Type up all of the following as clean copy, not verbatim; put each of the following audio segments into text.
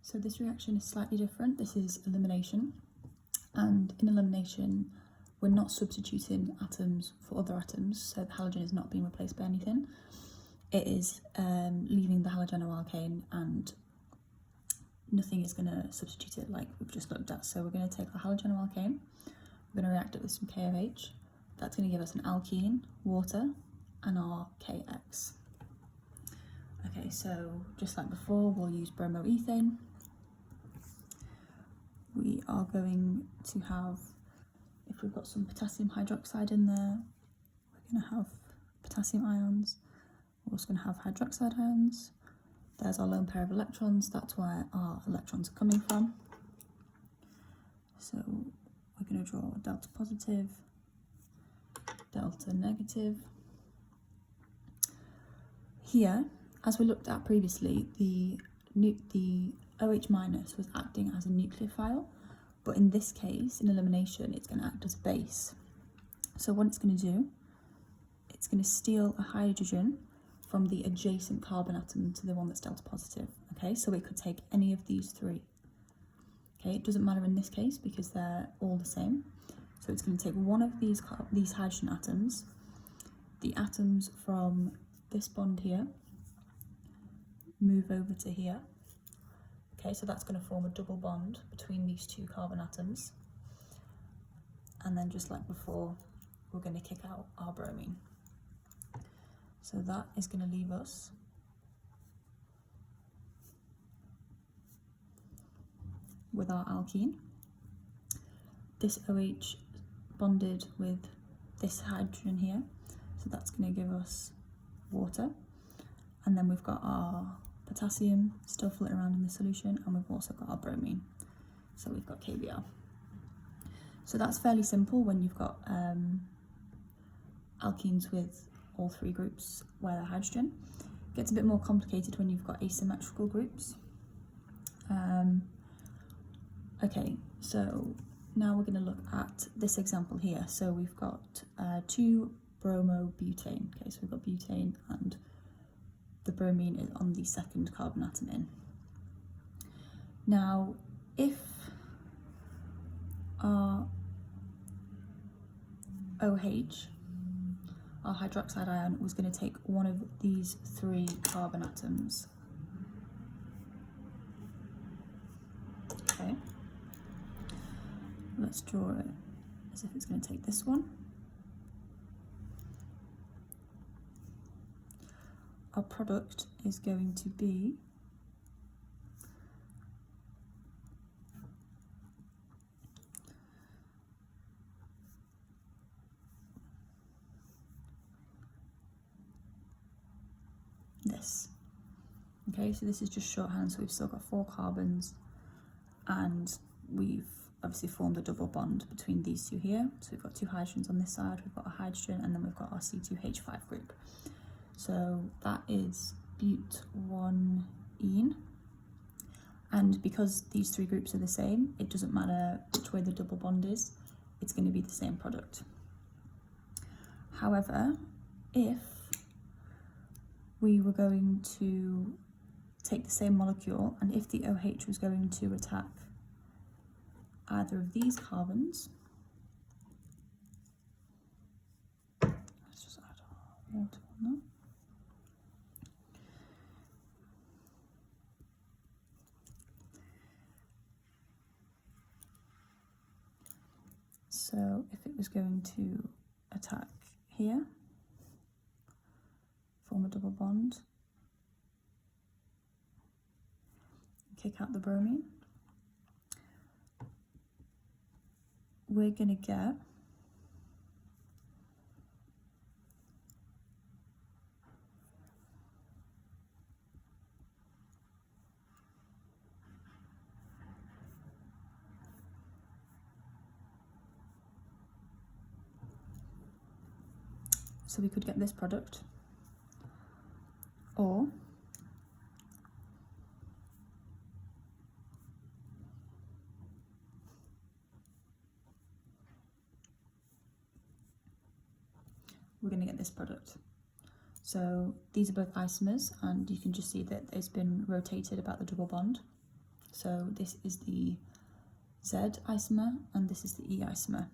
So this reaction is slightly different. This is elimination, and in elimination we're not substituting atoms for other atoms, so the halogen is not being replaced by anything. It is leaving the halogenoalkane, and nothing is going to substitute it like we've just looked at. So we're going to take our halogenoalkane, we're going to react it with some KOH. That's going to give us an alkene, water, and our KX. Okay, so just like before, we'll use bromoethane. We are going to have, if we've got some potassium hydroxide in there, we're going to have potassium ions. We're also going to have hydroxide ions. There's our lone pair of electrons. That's where our electrons are coming from. So we're going to draw delta positive, delta negative. Here, as we looked at previously, the OH minus was acting as a nucleophile, but in this case, in elimination, it's going to act as a base. So what it's going to do, it's going to steal a hydrogen from the adjacent carbon atom to the one that's delta positive. Okay, so it could take any of these three. Okay, it doesn't matter in this case because they're all the same. So it's going to take one of these hydrogen atoms, the atoms from this bond here, move over to here. Okay, so that's going to form a double bond between these two carbon atoms. And then just like before, we're going to kick out our bromine. So that is going to leave us with our alkene. This OH bonded with this hydrogen here, so that's going to give us water. And then we've got our potassium still floating around in the solution, and we've also got our bromine, so we've got KBr. So that's fairly simple when you've got alkenes with all three groups where they're hydrogen. It gets a bit more complicated when you've got asymmetrical groups. Okay, so now we're going to look at this example here. So we've got 2-bromobutane. Okay, so we've got butane and the bromine is on the second carbon atom in. Now, if our OH, our hydroxide ion, was going to take one of these three carbon atoms. Okay, let's draw it as if it's going to take this one. Our product is going to be this. Okay, so this is just shorthand, so we've still got 4 carbons, and we've obviously formed a double bond between these two here. So we've got 2 hydrogens on this side, we've got a hydrogen, and then we've got our C2H5 group. So that is but1ene, and because these 3 groups are the same, it doesn't matter which way the double bond is, it's going to be the same product. However, if we were going to take the same molecule, and if the OH was going to attack either of these carbons, let's just add our water on that. So if it was going to attack here, form a double bond, kick out the bromine, we're going to get so we could get this product, or we're going to get this product. So these are both isomers, and you can just see that it's been rotated about the double bond. So this is the Z isomer and this is the E isomer.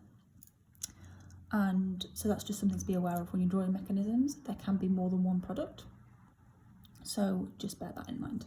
And so that's just something to be aware of when you're drawing mechanisms. There can be more than one product, so just bear that in mind.